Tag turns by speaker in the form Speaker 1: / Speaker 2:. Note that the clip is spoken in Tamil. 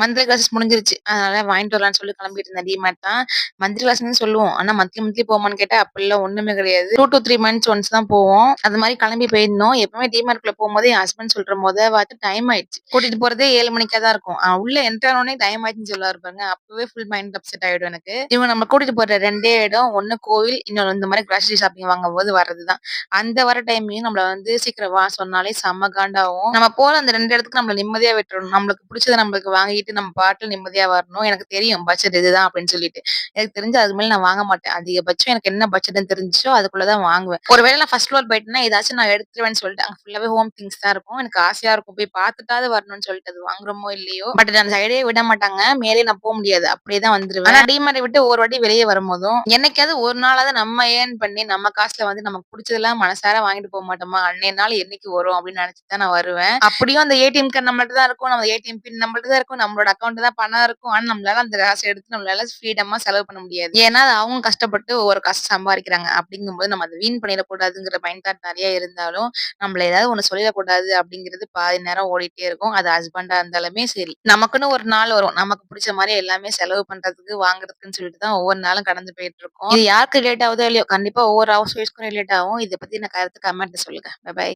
Speaker 1: மந்த்லி கிளாஸஸ் முடிஞ்சிருச்சு. அதனால வாங்கிட்டு வரலான்னு சொல்லி கிளம்பிட்டு இருந்தேன். டிமார்ட் தான். மந்த்லி கிளாஸ்ன்னு சொல்லுவோம். ஆனா மந்த்லி மந்த்லி போமான்னு கேட்டா அப்படிலாம் ஒண்ணுமே கிடையாது. 2 டூ 3 மந்த்ஸ் ஒன்ஸ் தான் போவோம். அது மாரி கிளம்பி போயிருந்தோம். எப்பவுமே டிமார்ட்குள்ள போம்போது என் ஹஸ்பண்ட் சொல்ற வார்த்தை டைம் ஆயிடுச்சு. கூட்டிட்டு போறதே 7 மணிக்கா தான் இருக்கும். உள்ள என்டர் ஆனோனே டைம் ஆயிடுச்சுன்னு சொல்லுவாரு பாருங்க. அப்பவே ஃபுல் மைண்ட் அப்செட் ஆயிடும் எனக்கு. இவங்க நம்ம கூட்டிட்டு போற 2டே இடம். ஒண்ணு கோவில், இன்னொன்னு இந்த மாரி கிராசரி ஷாப்பிங் வாங்கும்போது வர்றதுதான். அந்த வர டைம்லயும் நம்மள சீக்கிரம் வா சொன்னாலே செம்ம காண்டாவும். நம்ம போற அந்த 2 இடத்துக்கு நம்மள நிம்மதியா விட்டுறணும். நம்மளுக்கு புடிச்சத நம்மளுக்கு வாங்கிட்டு நம்ம பாட்டுல நிம்மதியா வரணும். எனக்கு தெரியும் பட்ஜெட் இதுதான் அப்படின்னு சொல்லிட்டு. எனக்கு தெரிஞ்சு அதுக்கு மேல நான் வாங்க மாட்டேன். அதிகபட்சம் எனக்கு என்ன பட்ஜெட்ன்னு தெரிஞ்சுச்சோ அதுக்குள்ள தான் வாங்குவேன். ஒருவேளை நான் ஃபர்ஸ்ட் ஃப்ளோர் போயிட்டேன்னா, ஏதாச்சும் நான் எடுத்துருவேன்னு சொல்லிட்டு அங்க ஃபுல்லாவே ஹோம் திங்ஸ் தான் இருக்கும். எனக்கு ஆசையா இருக்கும். போய் பார்த்துட்டாவது வரணும்னு சொல்லிட்டு அது வாங்குறோமோ இல்லையோ! பட் அந்த சைடே விட மாட்டாங்க. மேலே நான் முடியாது. அப்படியே தான் வந்துருவேன். ஆனா டிமார்ட்ட விட்டு ஒரு வாட்டி வெளிய வரும்போதும், என்னைக்காவது ஒரு நாளாவது நம்ம ஏர்ன் பண்ணி நம்ம காசுல நமக்கு புடிச்சதெல்லாம் மனசார வாங்கிட்டு மாட்டோமா? அன்னைய நாள் என்னைக்கு வரும் அப்படின்னு நினைச்சுட்டு தான் நான் வருவேன். அப்படியும் அந்த ஏடிஎம் கார்டு நம்மள்ட்ட தான் இருக்கும். நம்ம ஏடிஎம் பின் நம்மள்ட்ட தான் இருக்கும். நம்மளோட அக்கவுண்ட் தான் பணம் இருக்கும். ஆனா நம்மளால அந்த காச எடுத்து நம்மளால ஃப்ரீடமா செலவு பண்ண முடியாது. ஏன்னா அது அவங்க கஷ்டப்பட்டு ஒவ்வொரு காசு சம்பாரிக்கிறாங்க. அப்படிங்கும்போது நம்ம அத வீண் பண்ணிறக்கூடாதுங்கிற மைண்ட் தாட் நெறைய இருந்தாலும், நம்மள ஏதாவது ஒண்ணு சொல்லிறக்கூடாது அப்படிங்கிறது பாதி நேரம் ஓடிட்டே இருக்கும். அது ஹஸ்பண்டா இருந்தாலுமே சரி. நமக்குன்னு ஒரு நாள் வரும். நமக்கு புடிச்ச மாரி எல்லாமே செலவு பண்றதுக்கு, வாங்குறதுக்குன்னு சொல்லிட்டு தான் ஒவ்வொரு நாளும் கடந்து போயிட்டு இருக்கோம். இது யாருக்கு ரிலேட் ஆகுதோ இல்லையோ, கண்டிப்பா ஒவ்வொரு ஹவுஸ் ஒய்ஃப்ஸ்க்கும் ரிலேட் ஆகும். இத பத்தின கருத்து கமெண்ட்ல சொல்லுங்க. Bye by.